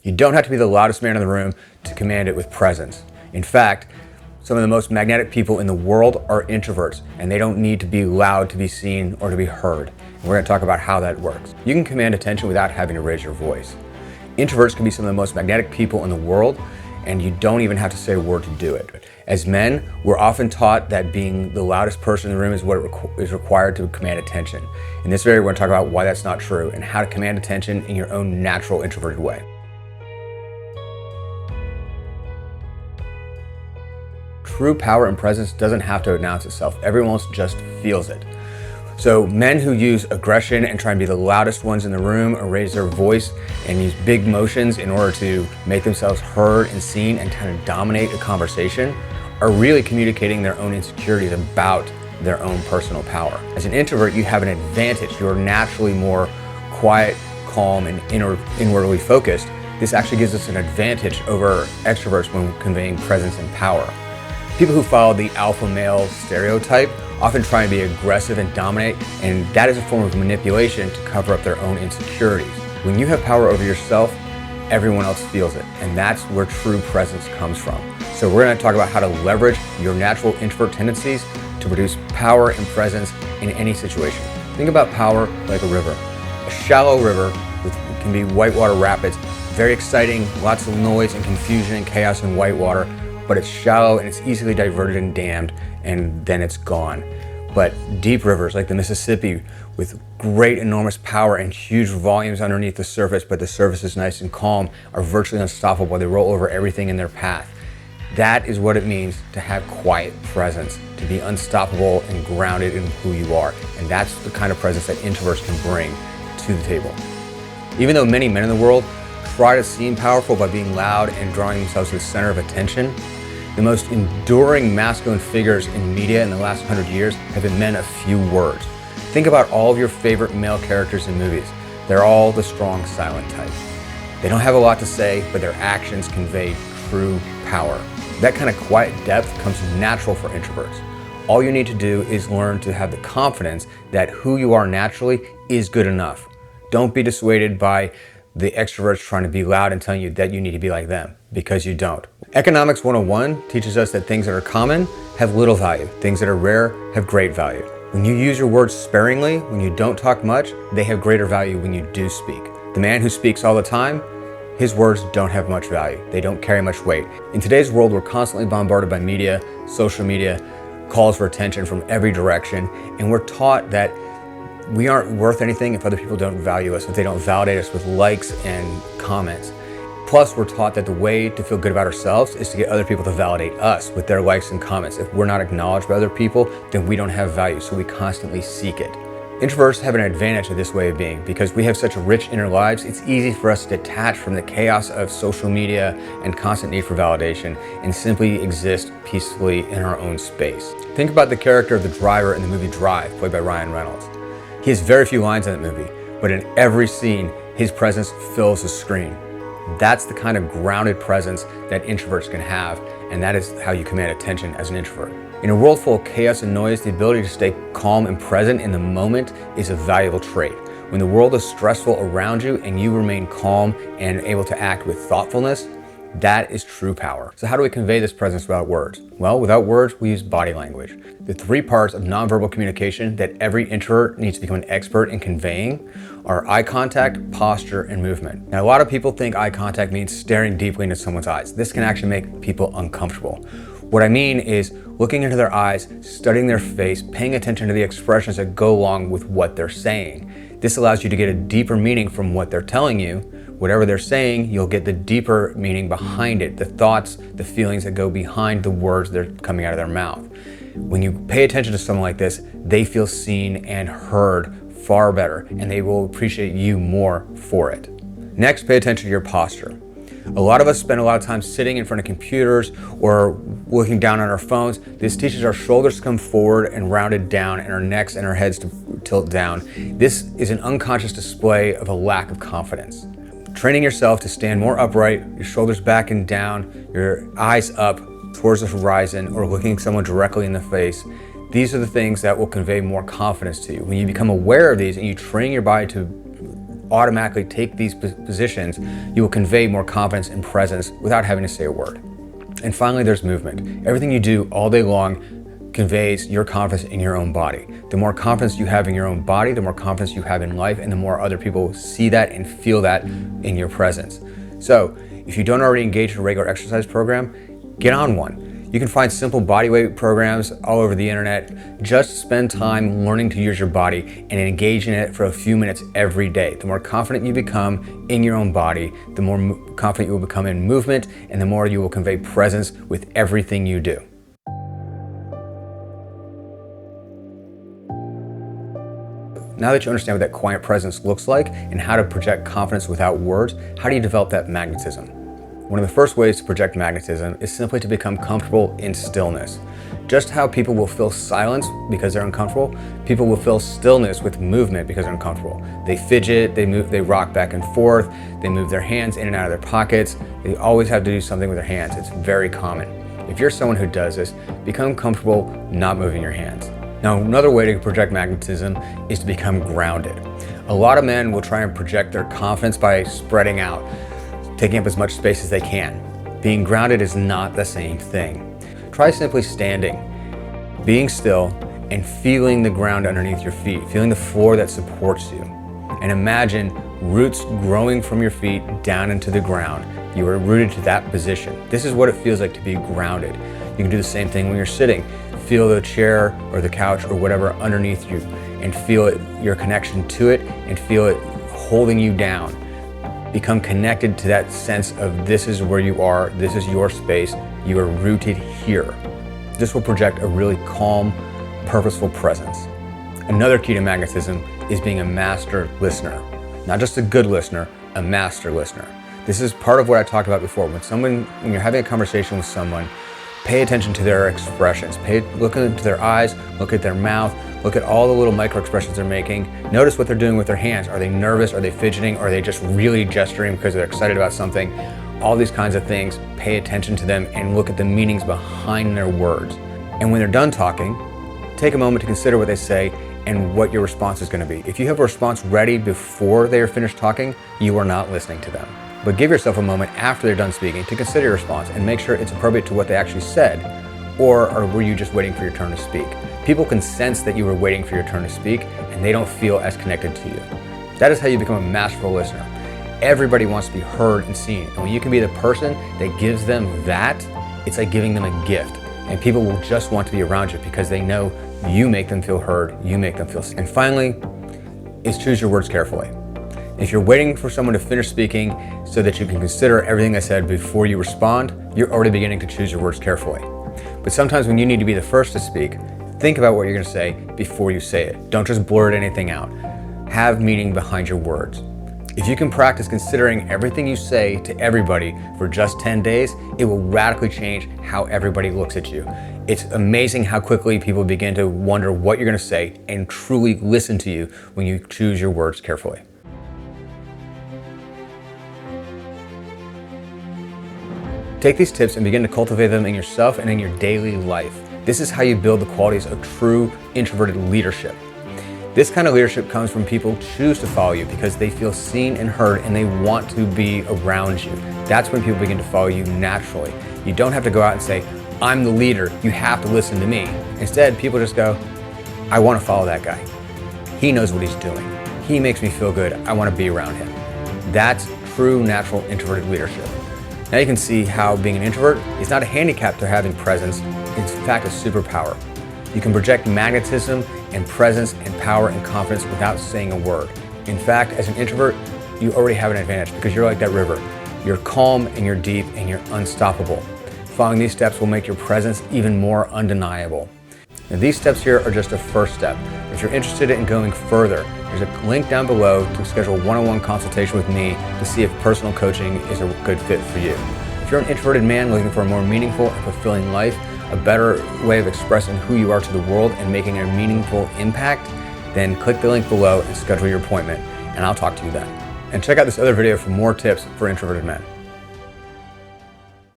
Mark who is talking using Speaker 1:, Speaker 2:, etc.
Speaker 1: You don't have to be the loudest man in the room to command it with presence. In fact, some of the most magnetic people in the world are introverts, and they don't need to be loud to be seen or to be heard. And we're going to talk about how that works. You can command attention without having to raise your voice. Introverts can be some of the most magnetic people in the world, and you don't even have to say a word to do it. As men, we're often taught that being the loudest person in the room is what is required to command attention. In this video, we're going to talk about why that's not true and how to command attention in your own natural introverted way. True power and presence doesn't have to announce itself. Everyone else just feels it. So men who use aggression and try and be the loudest ones in the room or raise their voice and use big motions in order to make themselves heard and seen and kind of dominate a conversation are really communicating their own insecurities about their own personal power. As an introvert, you have an advantage. You're naturally more quiet, calm, and inwardly focused. This actually gives us an advantage over extroverts when conveying presence and power. People who follow the alpha male stereotype often try and be aggressive and dominate, and that is a form of manipulation to cover up their own insecurities. When you have power over yourself, everyone else feels it, and that's where true presence comes from. So we're going to talk about how to leverage your natural introvert tendencies to produce power and presence in any situation. Think about power like a river. A shallow river can be whitewater rapids, very exciting, lots of noise and confusion and chaos and whitewater, but it's shallow and it's easily diverted and dammed, and then it's gone. But deep rivers like the Mississippi, with great enormous power and huge volumes underneath the surface, but the surface is nice and calm, are virtually unstoppable. They roll over everything in their path. That is what it means to have quiet presence, to be unstoppable and grounded in who you are. And that's the kind of presence that introverts can bring to the table. Even though many men in the world try to seem powerful by being loud and drawing themselves to the center of attention, the most enduring masculine figures in media in the last 100 years have been men of few words. Think about all of your favorite male characters in movies. They're all the strong, silent type. They don't have a lot to say, but their actions convey true power. That kind of quiet depth comes natural for introverts. All you need to do is learn to have the confidence that who you are naturally is good enough. Don't be dissuaded by the extroverts trying to be loud and telling you that you need to be like them, because you don't. Economics 101 teaches us that things that are common have little value. Things that are rare have great value. When you use your words sparingly, when you don't talk much, they have greater value when you do speak. The man who speaks all the time, his words don't have much value. They don't carry much weight. In today's world, we're constantly bombarded by media, social media, calls for attention from every direction, and we're taught that we aren't worth anything if other people don't value us, if they don't validate us with likes and comments. Plus, we're taught that the way to feel good about ourselves is to get other people to validate us with their likes and comments. If we're not acknowledged by other people, then we don't have value, so we constantly seek it. Introverts have an advantage of this way of being because we have such rich inner lives. It's easy for us to detach from the chaos of social media and constant need for validation and simply exist peacefully in our own space. Think about the character of the driver in the movie Drive, played by Ryan Reynolds. He has very few lines in that movie, but in every scene, his presence fills the screen. That's the kind of grounded presence that introverts can have, and that is how you command attention as an introvert. In a world full of chaos and noise, the ability to stay calm and present in the moment is a valuable trait. When the world is stressful around you and you remain calm and able to act with thoughtfulness, that is true power. So how do we convey this presence without words? Well, without words, we use body language. The three parts of nonverbal communication that every introvert needs to become an expert in conveying are eye contact, posture, and movement. Now, a lot of people think eye contact means staring deeply into someone's eyes. This can actually make people uncomfortable. What I mean is looking into their eyes, studying their face, paying attention to the expressions that go along with what they're saying. This allows you to get a deeper meaning from what they're telling you. Whatever they're saying, you'll get the deeper meaning behind it, the thoughts, the feelings that go behind the words that are coming out of their mouth. When you pay attention to someone like this, they feel seen and heard far better, and they will appreciate you more for it. Next, pay attention to your posture. A lot of us spend a lot of time sitting in front of computers or looking down on our phones. This teaches our shoulders to come forward and rounded down, and our necks and our heads to tilt down. This is an unconscious display of a lack of confidence. Training yourself to stand more upright, your shoulders back and down, your eyes up towards the horizon, or looking someone directly in the face. These are the things that will convey more confidence to you. When you become aware of these and you train your body to automatically take these positions, you will convey more confidence and presence without having to say a word. And finally, there's movement. Everything you do all day long conveys your confidence in your own body. The more confidence you have in your own body, the more confidence you have in life, and the more other people see that and feel that in your presence. So if you don't already engage in a regular exercise program, get on one. You can find simple bodyweight programs all over the internet. Just spend time learning to use your body and engage in it for a few minutes every day. The more confident you become in your own body, the more confident you will become in movement, and the more you will convey presence with everything you do. Now that you understand what that quiet presence looks like and how to project confidence without words, how do you develop that magnetism? One of the first ways to project magnetism is simply to become comfortable in stillness. Just how people will feel silence because they're uncomfortable, people will feel stillness with movement because they're uncomfortable. They fidget, they move, they rock back and forth, they move their hands in and out of their pockets. They always have to do something with their hands. It's very common. If you're someone who does this, become comfortable not moving your hands. Now, another way to project magnetism is to become grounded. A lot of men will try and project their confidence by spreading out, taking up as much space as they can. Being grounded is not the same thing. Try simply standing, being still, and feeling the ground underneath your feet, feeling the floor that supports you. And imagine roots growing from your feet down into the ground. You are rooted to that position. This is what it feels like to be grounded. You can do the same thing when you're sitting. Feel the chair or the couch or whatever underneath you and feel it, your connection to it, and feel it holding you down. Become connected to that sense of this is where you are, this is your space, you are rooted here. This will project a really calm, purposeful presence. Another key to magnetism is being a master listener. Not just a good listener, a master listener. This is part of what I talked about before. When you're having a conversation with someone, pay attention to their expressions. Look into their eyes, look at their mouth, look at all the little micro expressions they're making. Notice what they're doing with their hands. Are they nervous? Are they fidgeting? Are they just really gesturing because they're excited about something? All these kinds of things, pay attention to them and look at the meanings behind their words. And when they're done talking, take a moment to consider what they say and what your response is going to be. If you have a response ready before they are finished talking, you are not listening to them. But give yourself a moment after they're done speaking to consider your response and make sure it's appropriate to what they actually said, or were you just waiting for your turn to speak? People can sense that you were waiting for your turn to speak and they don't feel as connected to you. That is how you become a masterful listener. Everybody wants to be heard and seen, and when you can be the person that gives them that, it's like giving them a gift, and people will just want to be around you because they know you make them feel heard, you make them feel seen. And finally, is choose your words carefully. If you're waiting for someone to finish speaking so that you can consider everything I said before you respond, you're already beginning to choose your words carefully. But sometimes when you need to be the first to speak, think about what you're going to say before you say it. Don't just blurt anything out. Have meaning behind your words. If you can practice considering everything you say to everybody for just 10 days, it will radically change how everybody looks at you. It's amazing how quickly people begin to wonder what you're going to say and truly listen to you when you choose your words carefully. Take these tips and begin to cultivate them in yourself and in your daily life. This is how you build the qualities of true introverted leadership. This kind of leadership comes from people who choose to follow you because they feel seen and heard and they want to be around you. That's when people begin to follow you naturally. You don't have to go out and say, I'm the leader, you have to listen to me. Instead, people just go, I want to follow that guy. He knows what he's doing. He makes me feel good. I want to be around him. That's true natural introverted leadership. Now you can see how being an introvert is not a handicap to having presence, it's in fact a superpower. You can project magnetism and presence and power and confidence without saying a word. In fact, as an introvert, you already have an advantage because you're like that river. You're calm and you're deep and you're unstoppable. Following these steps will make your presence even more undeniable. Now, these steps here are just a first step. If you're interested in going further, there's a link down below to schedule a one-on-one consultation with me to see if personal coaching is a good fit for you. If you're an introverted man looking for a more meaningful and fulfilling life, a better way of expressing who you are to the world and making a meaningful impact, then click the link below and schedule your appointment, and I'll talk to you then. And check out this other video for more tips for introverted men.